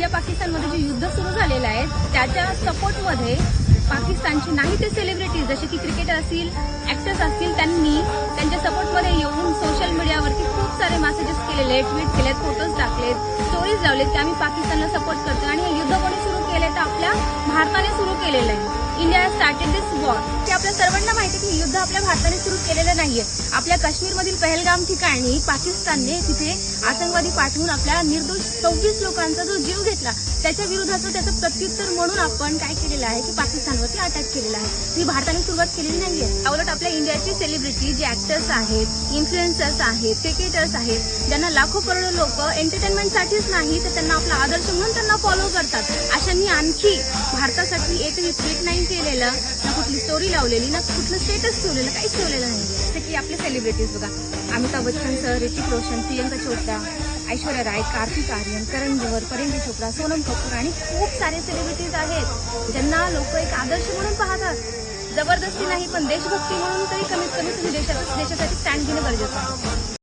India पाकिस्तानमध्ये जे युद्ध सुरू झालेलं आहे त्याच्या सपोर्टमध्ये पाकिस्तानचे नाही ते सेलिब्रिटीज जसे की क्रिकेटर असतील, ऍक्टर्स असतील, त्यांनी त्यांच्या सपोर्टमध्ये येऊन सोशल मीडियावरती खूप सारे मेसेजेस केलेले, ट्विट केलेत, फोटोज टाकलेत, स्टोरीज लावलेत की आम्ही पाकिस्तानला सपोर्ट करतो आणि हे युद्ध कोणी सुरू केलंय तर आपल्या भारताने सुरू केलेलं आहे. इंडिया स्टार्टेड दिस वॉर. ते आपल्या सर्वांना माहिती आहे की युद्ध आपल्या भारताने सुरू केलेलं नाहीये. आपल्या काश्मीरमधील पहलगाम ठिकाणी पाकिस्तानने तिथे आतंकवादी पाठवून आपल्या निर्दोष 26 लोकांचा जो जीव घेतला त्याच्या विरोधाचं त्याचं प्रत्युत्तर म्हणून आपण काय केलेलं आहे की पाकिस्तानवरती अटॅक केलेला आहे. ही भारताने सुरुवात केलेली नाहीये. उलट आपल्या इंडियाची सेलिब्रिटी जे ऍक्टर्स आहेत, इन्फ्लुएन्सर्स आहेत, क्रिकेटर्स आहेत, ज्यांना लाखो करोडो लोक एंटरटेनमेंटसाठीच नाही तर त्यांना आपला आदर्श म्हणून त्यांना फॉलो करतात, अशांनी आणखी भारतासाठी एकही ट्विट नाही केलेलं, ना कुठली स्टोरी लावलेली, ना कुठलं स्टेटस ठेवलेलं, काहीच ठेवलेलं नाही. जसे की आपले सेलिब्रिटीज बघा, अमिताभ बच्चन सर, ऋतिक रोशन, प्रियंका चोपडा, ऐश्वर्या राय, कार्तिक आर्यन, करण जोहर, परिणीती चोपडा, सोनम कपूर आणि खूप सारे सेलिब्रिटीज आहेत ज्यांना लोक एक आदर्श म्हणून पाहतात. जबरदस्ती नाही पण देशभक्ती म्हणून तरी कमीत कमी तुम्ही देशासाठी स्टँड घेणं गरजेचं आहे.